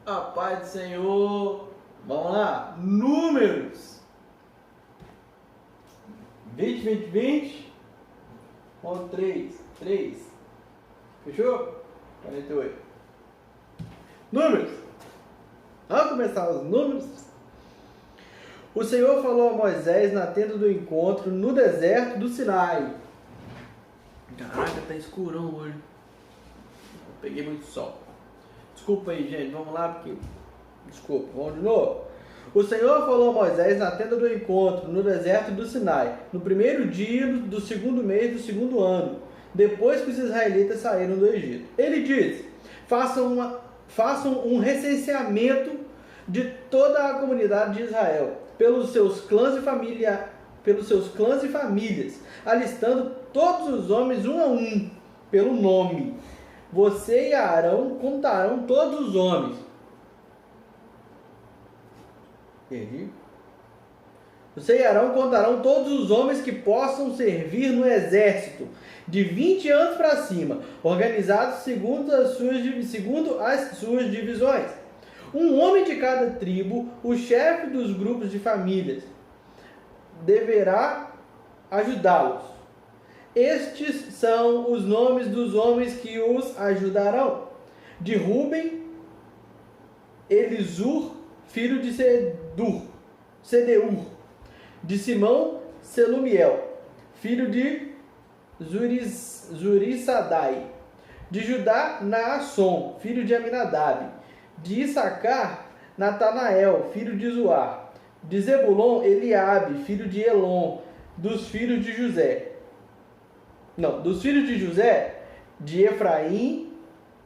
A paz do Senhor. Vamos lá. Números 20. Ponto 3. Fechou? 48. Números. Vamos começar os números. O Senhor falou a Moisés na tenda do encontro no deserto do Sinai. Caraca, tá escurão hoje. Peguei muito sol. Desculpa aí, gente. Vamos lá, porque... Desculpa, vamos de novo. O Senhor falou a Moisés na tenda do encontro, no deserto do Sinai, no primeiro dia do segundo mês do segundo ano, depois que os israelitas saíram do Egito. Ele disse: façam um recenseamento de toda a comunidade de Israel, pelos seus clãs e famílias, alistando todos os homens um a um, pelo nome. Você e Arão contarão todos os homens. Entendi. Você e Arão contarão todos os homens que possam servir no exército, de 20 anos para cima, organizados segundo as suas divisões. Um homem de cada tribo, o chefe dos grupos de famílias, deverá ajudá-los. Estes são os nomes dos homens que os ajudarão: de Ruben, Elisur, filho de Sedeur; de Simão, Selumiel, filho de Zurissadai; de Judá, Naasson, filho de Aminadab; de Issacar, Natanael, filho de Zuar; de Zebulon, Eliabe, filho de Elon; dos filhos de José, de Efraim,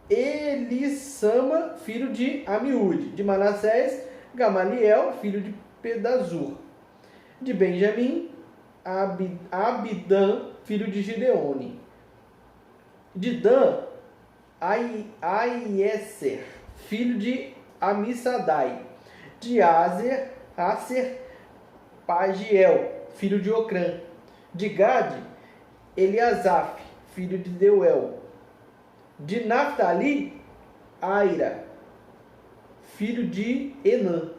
Elissama, filho de Amiúde; de Manassés, Gamaliel, filho de Pedazur; de Benjamim, Abidã, filho de Gideone; de Dan, Aieser, filho de Amissadai; de Aser, Pagiel, filho de Ocrã; de Gade, Eliasaf, filho de Deuel; de Naftali, Aira, filho de Enã.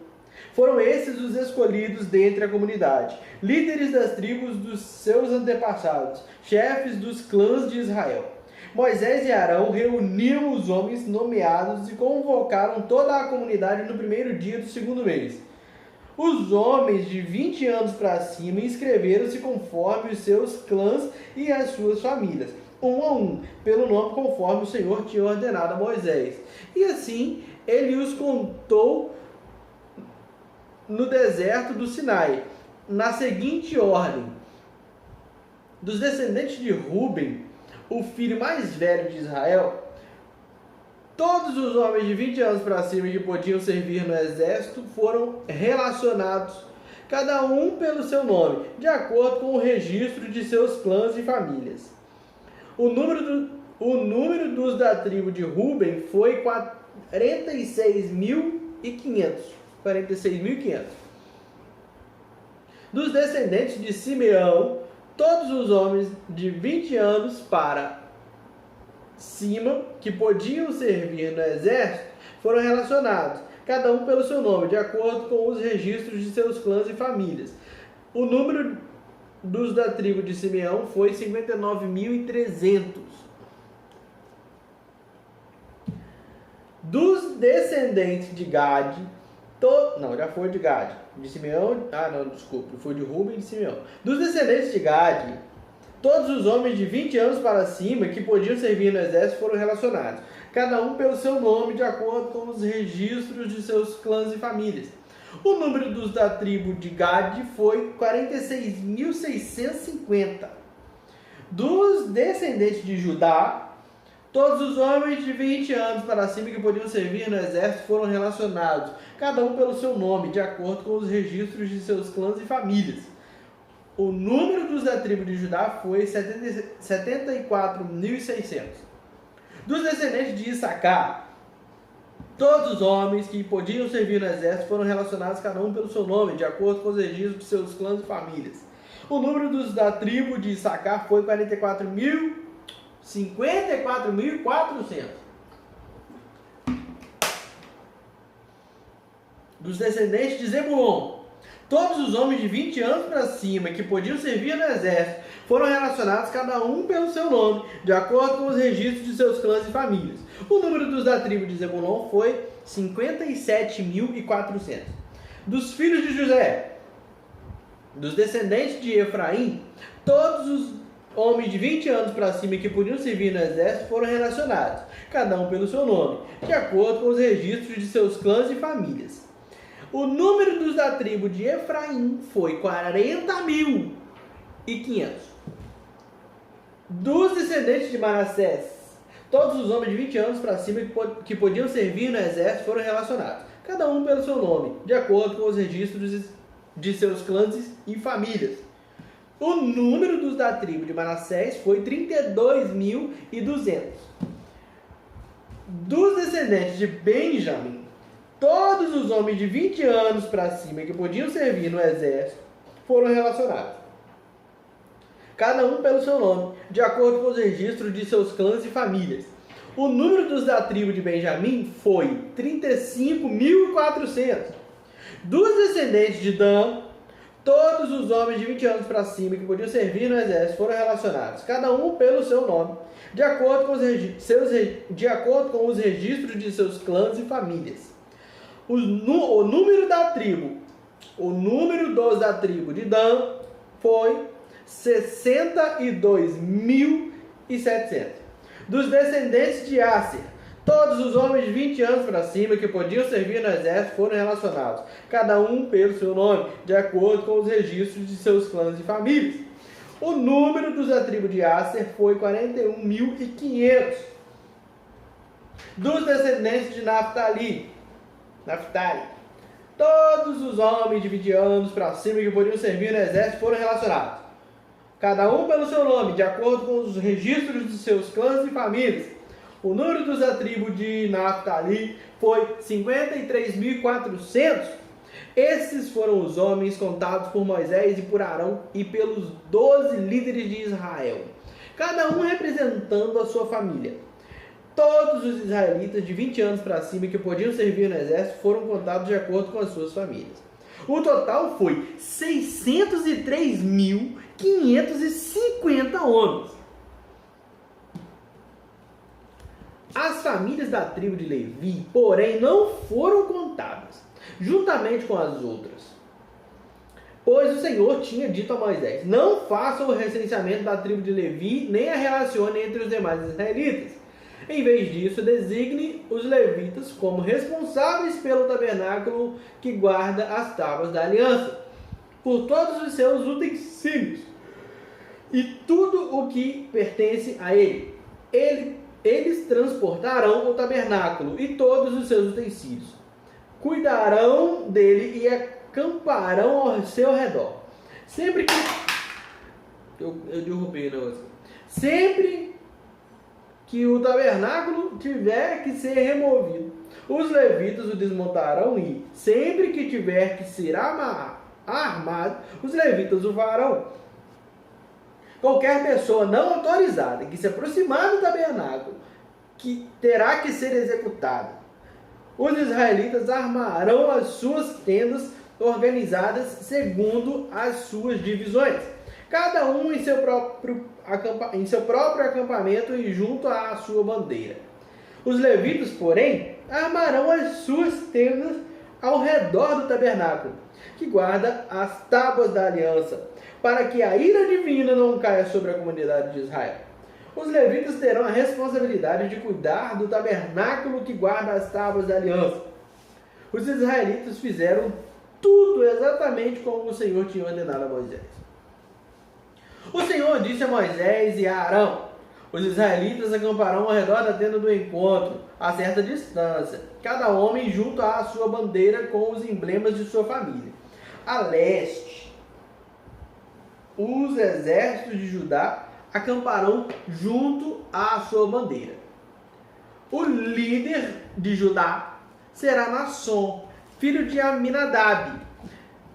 Foram esses os escolhidos dentre a comunidade, líderes das tribos dos seus antepassados, chefes dos clãs de Israel. Moisés e Arão reuniram os homens nomeados e convocaram toda a comunidade no primeiro dia do segundo mês. Os homens de 20 anos para cima inscreveram-se conforme os seus clãs e as suas famílias, um a um, pelo nome conforme o Senhor tinha ordenado a Moisés. E assim ele os contou no deserto do Sinai, na seguinte ordem: dos descendentes de Ruben, o filho mais velho de Israel, todos os homens de 20 anos para cima que podiam servir no exército foram relacionados, cada um pelo seu nome, de acordo com o registro de seus clãs e famílias. O número dos da tribo de Ruben foi 46.500. Dos descendentes de Simeão, todos os homens de 20 anos para cima que podiam servir no exército foram relacionados, cada um pelo seu nome, de acordo com os registros de seus clãs e famílias. O número dos da tribo de Simeão foi 59.300. Dos descendentes de Gade, já foi de Gade. De Simeão, foi de Ruben e de Simeão. Dos descendentes de Gade, todos os homens de 20 anos para cima que podiam servir no exército foram relacionados, cada um pelo seu nome, de acordo com os registros de seus clãs e famílias. O número dos da tribo de Gade foi 46.650. Dos descendentes de Judá, todos os homens de 20 anos para cima que podiam servir no exército foram relacionados, cada um pelo seu nome, de acordo com os registros de seus clãs e famílias. O número dos da tribo de Judá foi 74.600. Dos descendentes de Issacar, todos os homens que podiam servir no exército foram relacionados, cada um pelo seu nome, de acordo com os registros de seus clãs e famílias. O número dos da tribo de Issacar foi 54.400. dos descendentes de Zebulon, todos os homens de 20 anos para cima que podiam servir no exército foram relacionados, cada um pelo seu nome, de acordo com os registros de seus clãs e famílias. O número dos da tribo de Zebulon foi 57.400. Dos filhos de José, dos descendentes de Efraim, todos os homens de 20 anos para cima que podiam servir no exército foram relacionados, cada um pelo seu nome, de acordo com os registros de seus clãs e famílias. O número dos da tribo de Efraim foi 40.500. Dos descendentes de Manassés, todos os homens de 20 anos para cima que podiam servir no exército foram relacionados, cada um pelo seu nome, de acordo com os registros de seus clãs e famílias. O número dos da tribo de Manassés foi 32.200. Dos descendentes de Benjamim, todos os homens de 20 anos para cima que podiam servir no exército foram relacionados, cada um pelo seu nome, de acordo com os registros de seus clãs e famílias. O número dos da tribo de Benjamim foi 35.400. Dos descendentes de Dan, todos os homens de 20 anos para cima que podiam servir no exército foram relacionados, cada um pelo seu nome, de acordo com os registros de seus clãs e famílias. O número dos da tribo de Dan foi 62.700. Dos descendentes de Asser, todos os homens de 20 anos para cima que podiam servir no exército foram relacionados, cada um pelo seu nome, de acordo com os registros de seus clãs e famílias. O número dos da tribo de Asser foi 41.500. Dos descendentes de Naftali, todos os homens de 20 anos para cima que podiam servir no exército foram relacionados, cada um pelo seu nome, de acordo com os registros de seus clãs e famílias. O número dos da tribo de Naftali foi 53.400. Esses foram os homens contados por Moisés e por Arão e pelos 12 líderes de Israel, cada um representando a sua família. Todos os israelitas de 20 anos para cima que podiam servir no exército foram contados de acordo com as suas famílias. O total foi 603.550 homens. As famílias da tribo de Levi, porém, não foram contadas, juntamente com as outras. Pois o Senhor tinha dito a Moisés: não faça o recenseamento da tribo de Levi, nem a relacione entre os demais israelitas. Em vez disso, designe os levitas como responsáveis pelo tabernáculo que guarda as tábuas da aliança, por todos os seus utensílios e tudo o que pertence a ele. Eles transportarão o tabernáculo e todos os seus utensílios, cuidarão dele e acamparão ao seu redor. Sempre que... Eu derrubei o negócio. Sempre que o tabernáculo tiver que ser removido, os levitas o desmontarão e, sempre que tiver que ser armado, os levitas o farão. Qualquer pessoa não autorizada que se aproximar do tabernáculo que terá que ser executada. Os israelitas armarão as suas tendas organizadas segundo as suas divisões, cada um em seu próprio acampamento e junto à sua bandeira. Os levitas, porém, armarão as suas tendas ao redor do tabernáculo, que guarda as tábuas da aliança, para que a ira divina não caia sobre a comunidade de Israel. Os levitas terão a responsabilidade de cuidar do tabernáculo que guarda as tábuas da aliança. Os israelitas fizeram tudo exatamente como o Senhor tinha ordenado a Moisés. O Senhor disse a Moisés e a Arão: os israelitas acamparão ao redor da tenda do encontro, a certa distância, cada homem junto à sua bandeira com os emblemas de sua família. A leste, os exércitos de Judá acamparão junto à sua bandeira. O líder de Judá será Nasson, filho de Aminadab.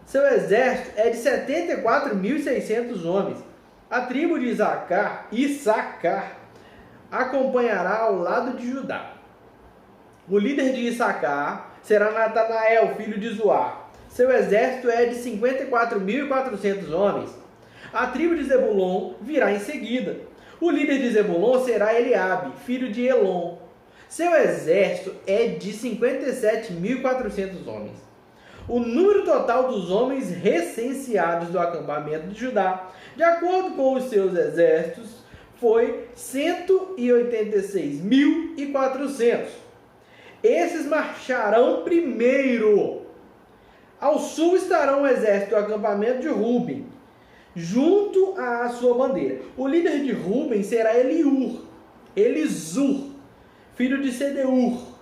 Seu exército é de 74.600 homens. A tribo de Issacar acompanhará ao lado de Judá. O líder de Issacar será Natanael, filho de Zoar. Seu exército é de 54.400 homens. A tribo de Zebulon virá em seguida. O líder de Zebulon será Eliabe, filho de Elon. Seu exército é de 57.400 homens. O número total dos homens recenseados do acampamento de Judá, de acordo com os seus exércitos, foi 186.400. Esses marcharão primeiro. Ao sul estarão o exército do acampamento de Ruben, junto à sua bandeira. O líder de Ruben será Elisur, filho de Sedeur.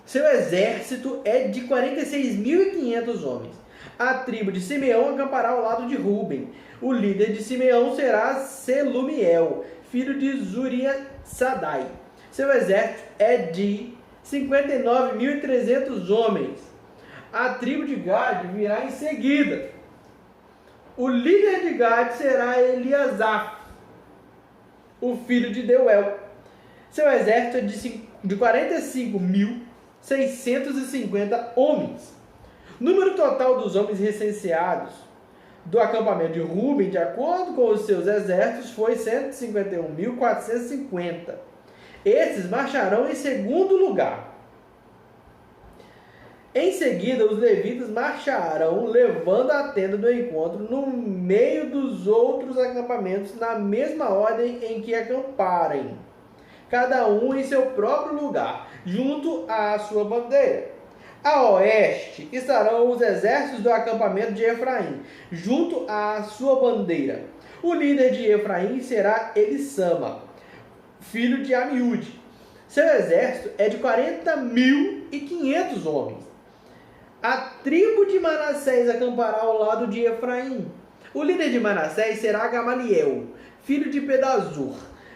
Seu exército é de 46.500 homens. A tribo de Simeão acampará ao lado de Ruben. O líder de Simeão será Selumiel, filho de Zurisadai. Seu exército é de 59.300 homens. A tribo de Gade virá em seguida. O líder de Gade será Eliasaf, o filho de Deuel. Seu exército é de 45.650 homens. Número total dos homens recenseados do acampamento de Ruben, de acordo com os seus exércitos, foi 151.450. Esses marcharão em segundo lugar. Em seguida, os levitas marcharão, levando a tenda do encontro no meio dos outros acampamentos, na mesma ordem em que acamparem, cada um em seu próprio lugar, junto à sua bandeira. A oeste estarão os exércitos do acampamento de Efraim, junto à sua bandeira. O líder de Efraim será Elissama, filho de Amiúde. Seu exército é de 40.500 homens. A tribo de Manassés acampará ao lado de Efraim. O líder de Manassés será Gamaliel, filho de Pedazur.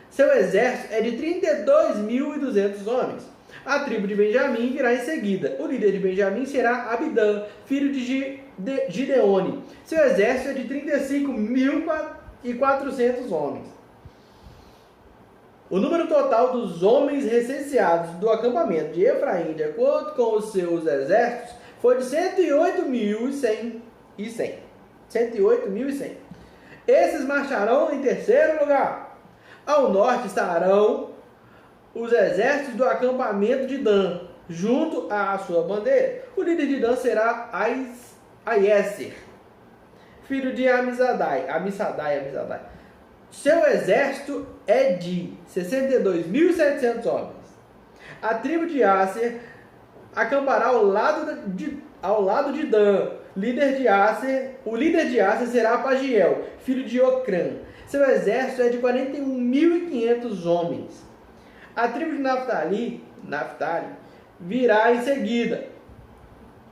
Seu exército é de 32.200 homens. A tribo de Benjamim virá em seguida. O líder de Benjamim será Abidã, filho de Gideone. Seu exército é de 35.400 homens. O número total dos homens recenseados do acampamento de Efraim, de acordo com os seus exércitos, foi de 108.100. Esses marcharão em terceiro lugar. Ao norte estarão os exércitos do acampamento de Dan, junto à sua bandeira. O líder de Dan será Aieser, filho de Amisadai. Seu exército é de 62.700 homens. A tribo de Aser acampará ao lado de Dan. O líder de Aser será Pagiel, filho de Ocrã. Seu exército é de 41.500 homens. A tribo de Naftali virá em seguida.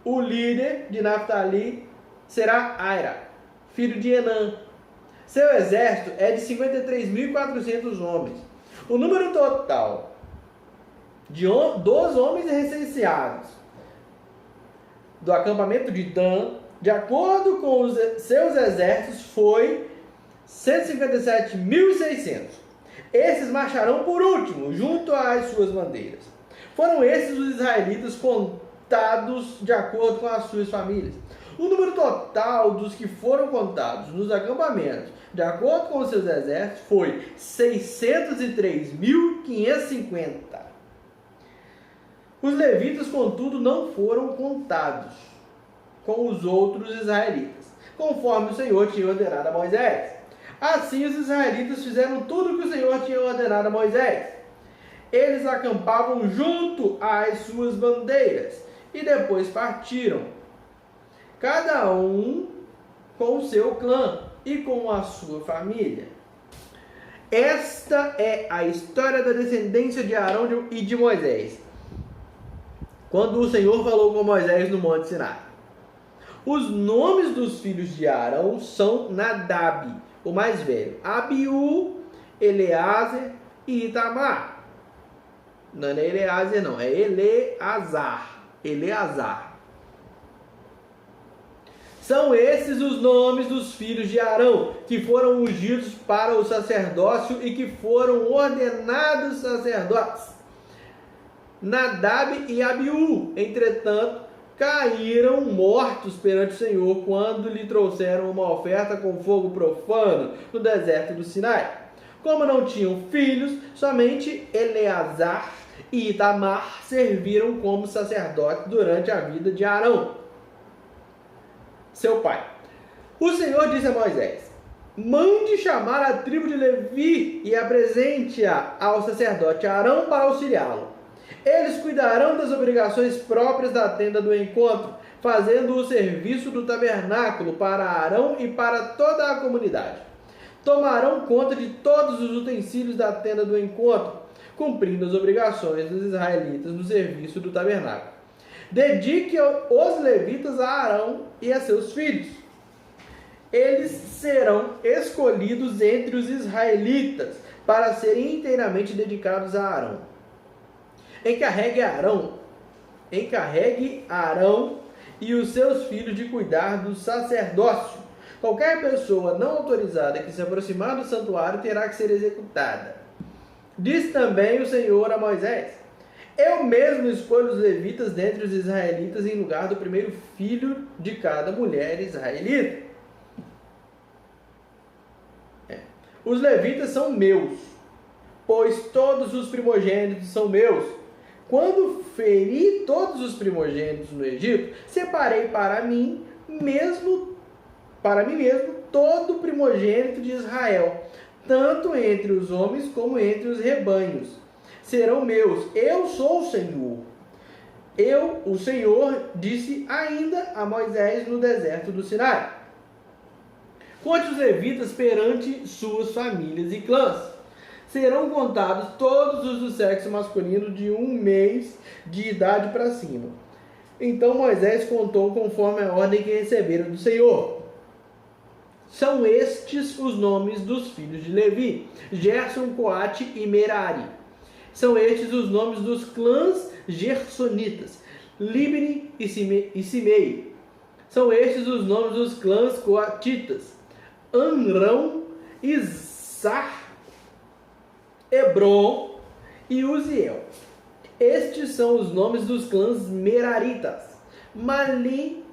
O líder de Naftali será Aira, filho de Enã. Seu exército é de 53.400 homens. O número total dos homens recenseados do acampamento de Dan, de acordo com os seus exércitos, foi 157.600. Esses marcharão por último, junto às suas bandeiras. Foram esses os israelitas contados de acordo com as suas famílias. O número total dos que foram contados nos acampamentos, de acordo com os seus exércitos, foi 603.550. Os levitas, contudo, não foram contados com os outros israelitas, conforme o Senhor tinha ordenado a Moisés. Assim, os israelitas fizeram tudo o que o Senhor tinha ordenado a Moisés. Eles acampavam junto às suas bandeiras e depois partiram, cada um com o seu clã e com a sua família. Esta é a história da descendência de Arão e de Moisés, quando o Senhor falou com Moisés no Monte Sinai. Os nomes dos filhos de Arão são Nadab, o mais velho, Abiú, Eleazar e Itamar. Não é Eleazar, não, é Eleazar. São esses os nomes dos filhos de Arão, que foram ungidos para o sacerdócio e que foram ordenados sacerdotes. Nadab e Abiú, entretanto, caíram mortos perante o Senhor quando lhe trouxeram uma oferta com fogo profano no deserto do Sinai. Como não tinham filhos, somente Eleazar e Itamar serviram como sacerdotes durante a vida de Arão, seu pai. O Senhor disse a Moisés: mande chamar a tribo de Levi e apresente-a ao sacerdote Arão para auxiliá-lo. Eles cuidarão das obrigações próprias da tenda do encontro, fazendo o serviço do tabernáculo para Arão e para toda a comunidade. Tomarão conta de todos os utensílios da tenda do encontro, cumprindo as obrigações dos israelitas no serviço do tabernáculo. Dedique os levitas a Arão e a seus filhos. Eles serão escolhidos entre os israelitas para serem inteiramente dedicados a Arão. Encarregue Arão e os seus filhos de cuidar do sacerdócio. Qualquer pessoa não autorizada que se aproximar do santuário terá que ser executada. Diz também o Senhor a Moisés: eu mesmo escolho os levitas dentre os israelitas em lugar do primeiro filho de cada mulher israelita. Os levitas são meus, pois todos os primogênitos são meus. Quando feri todos os primogênitos no Egito, separei para mim mesmo todo o primogênito de Israel, tanto entre os homens como entre os rebanhos. Serão meus. Eu sou o Senhor. Eu, o Senhor, disse ainda a Moisés no deserto do Sinai. Conte os levitas perante suas famílias e clãs. Serão contados todos os do sexo masculino de 1 mês de idade para cima. Então Moisés contou conforme a ordem que receberam do Senhor. São estes os nomes dos filhos de Levi: Gerson, Coate e Merari. São estes os nomes dos clãs gersonitas: Libni e Simei. São estes os nomes dos clãs coatitas: Amrão, Izar, Hebron e Uziel. Estes são os nomes dos clãs meraritas: Mali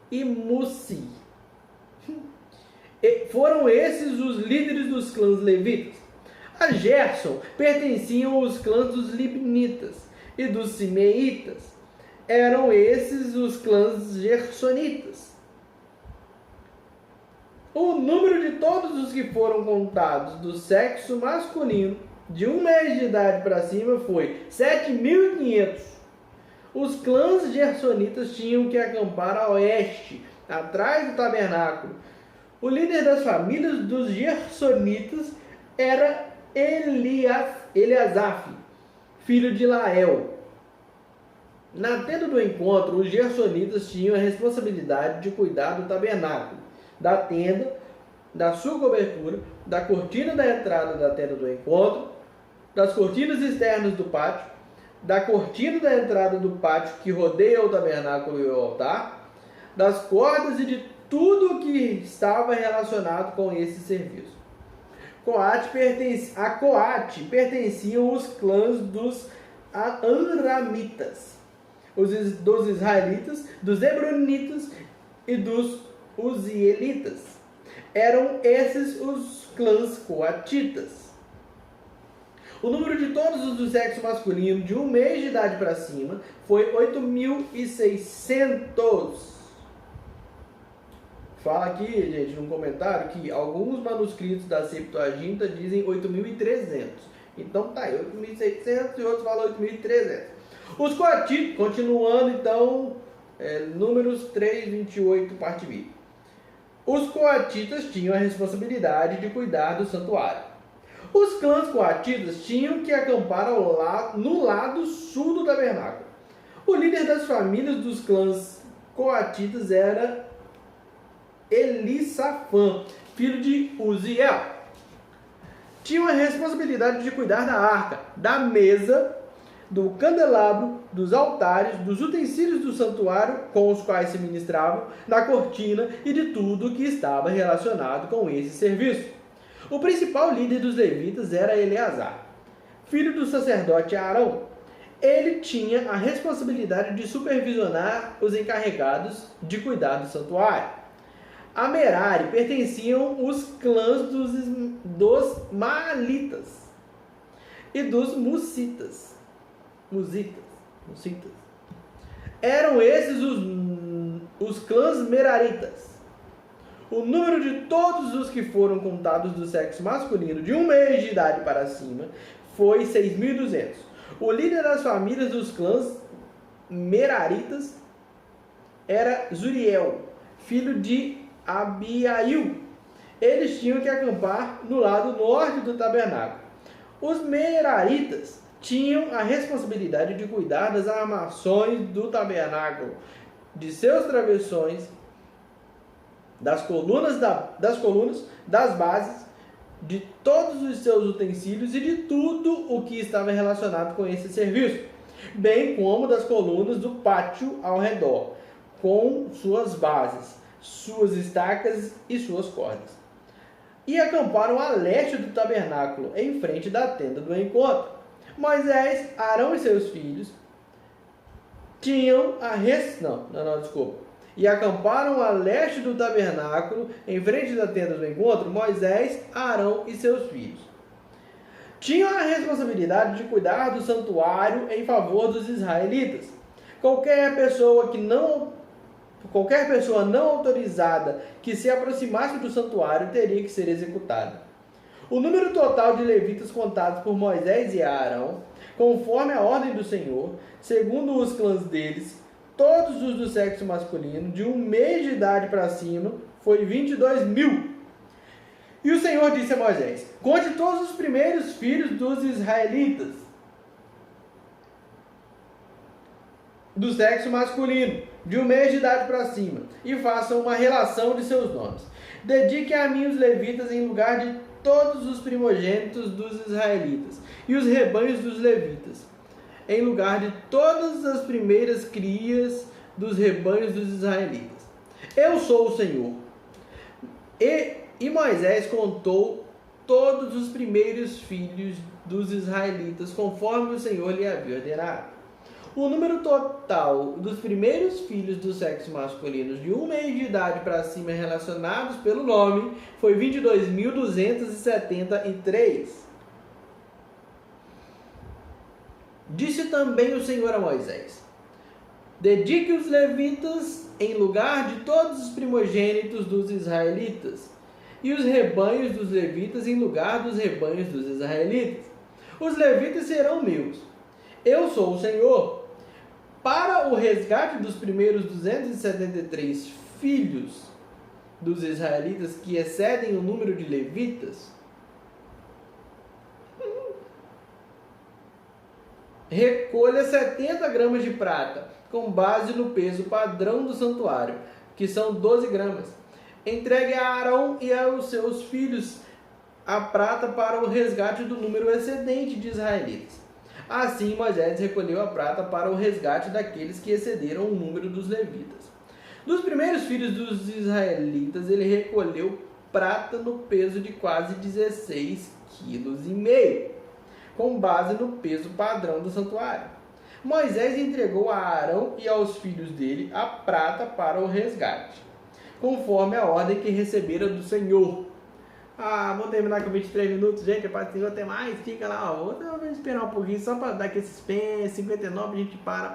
e Mussi. Foram esses os líderes dos clãs levitas. A Gerson pertenciam os clãs dos libnitas e dos simeitas. Eram esses os clãs gersonitas. O número de todos os que foram contados do sexo masculino de 1 mês de idade para cima foi 7.500. Os clãs gersonitas tinham que acampar a oeste, atrás do tabernáculo. O líder das famílias dos gersonitas era Eliasaf, filho de Lael. Na tenda do encontro, os gersonitas tinham a responsabilidade de cuidar do tabernáculo, da tenda, da sua cobertura, da cortina da entrada da tenda do encontro, das cortinas externas do pátio, da cortina da entrada do pátio que rodeia o tabernáculo e o altar, das cordas e de tudo o que estava relacionado com esse serviço. A Coate pertenciam os clãs dos Amramitas, dos israelitas, dos hebronitas e dos uzielitas. Eram esses os clãs coatitas. O número de todos os do sexo masculino de 1 mês de idade para cima foi 8.600. Fala aqui, gente, num comentário que alguns manuscritos da Septuaginta dizem 8.300. Então tá aí, 8.600 e outros falam 8.300. Os coatitas, continuando então, números 3, 28, parte B. Os coatitas tinham a responsabilidade de cuidar do santuário. Os clãs coatitas tinham que acampar no lado sul do tabernáculo. O líder das famílias dos clãs coatitas era Elisafã, filho de Uziel. Tinham a responsabilidade de cuidar da arca, da mesa, do candelabro, dos altares, dos utensílios do santuário com os quais se ministravam, da cortina e de tudo que estava relacionado com esse serviço. O principal líder dos levitas era Eleazar, filho do sacerdote Arão. ele tinha a responsabilidade de supervisionar os encarregados de cuidar do santuário. A Merari pertenciam os clãs dos Maalitas e dos Musitas. Eram esses os clãs Meraritas. O número de todos os que foram contados do sexo masculino de 1 mês de idade para cima foi 6.200. O líder das famílias dos clãs Meraritas era Zuriel, filho de Abiail. Eles tinham que acampar no lado norte do tabernáculo. Os Meraritas tinham a responsabilidade de cuidar das armações do tabernáculo, de seus travessões, das colunas, das bases, de todos os seus utensílios e de tudo o que estava relacionado com esse serviço, bem como das colunas do pátio ao redor, com suas bases, suas estacas e suas cordas. E acamparam a leste do tabernáculo, em frente da tenda do encontro. Moisés, Arão e seus filhos tinham a E acamparam a leste do tabernáculo, em frente da tenda do encontro, Moisés, Arão e seus filhos. Tinham a responsabilidade de cuidar do santuário em favor dos israelitas. Qualquer pessoa não autorizada que se aproximasse do santuário teria que ser executada. O número total de levitas contados por Moisés e Arão, conforme a ordem do Senhor, segundo os clãs deles, todos os do sexo masculino, de 1 mês de idade para cima, foi 22.000. E o Senhor disse a Moisés: conte todos os primeiros filhos dos israelitas, do sexo masculino, de 1 mês de idade para cima, e façam uma relação de seus nomes. Dedique a mim os levitas em lugar de todos os primogênitos dos israelitas, e os rebanhos dos levitas, em lugar de todas as primeiras crias dos rebanhos dos israelitas. Eu sou o Senhor. E Moisés contou todos os primeiros filhos dos israelitas, conforme o Senhor lhe havia ordenado. O número total dos primeiros filhos do sexo masculino de 1 mês de idade para cima relacionados pelo nome foi 22.273. Disse também o Senhor a Moisés: dedique os levitas em lugar de todos os primogênitos dos israelitas, e os rebanhos dos levitas em lugar dos rebanhos dos israelitas. Os levitas serão meus. Eu sou o Senhor. Para o resgate dos primeiros 273 filhos dos israelitas que excedem o número de levitas, recolha 70 gramas de prata, com base no peso padrão do santuário, que são 12 gramas. Entregue a Arão e aos seus filhos a prata para o resgate do número excedente de israelitas. Assim, Moisés recolheu a prata para o resgate daqueles que excederam o número dos levitas. Dos primeiros filhos dos israelitas, ele recolheu prata no peso de quase 16,5 kg, com base no peso padrão do santuário. Moisés entregou a Arão e aos filhos dele a prata para o resgate, conforme a ordem que recebera do Senhor. Vamos terminar com 23 minutos, gente. A parte até mais. Fica lá, ó. Vamos esperar um pouquinho só para dar aquele suspense. 59 a gente para.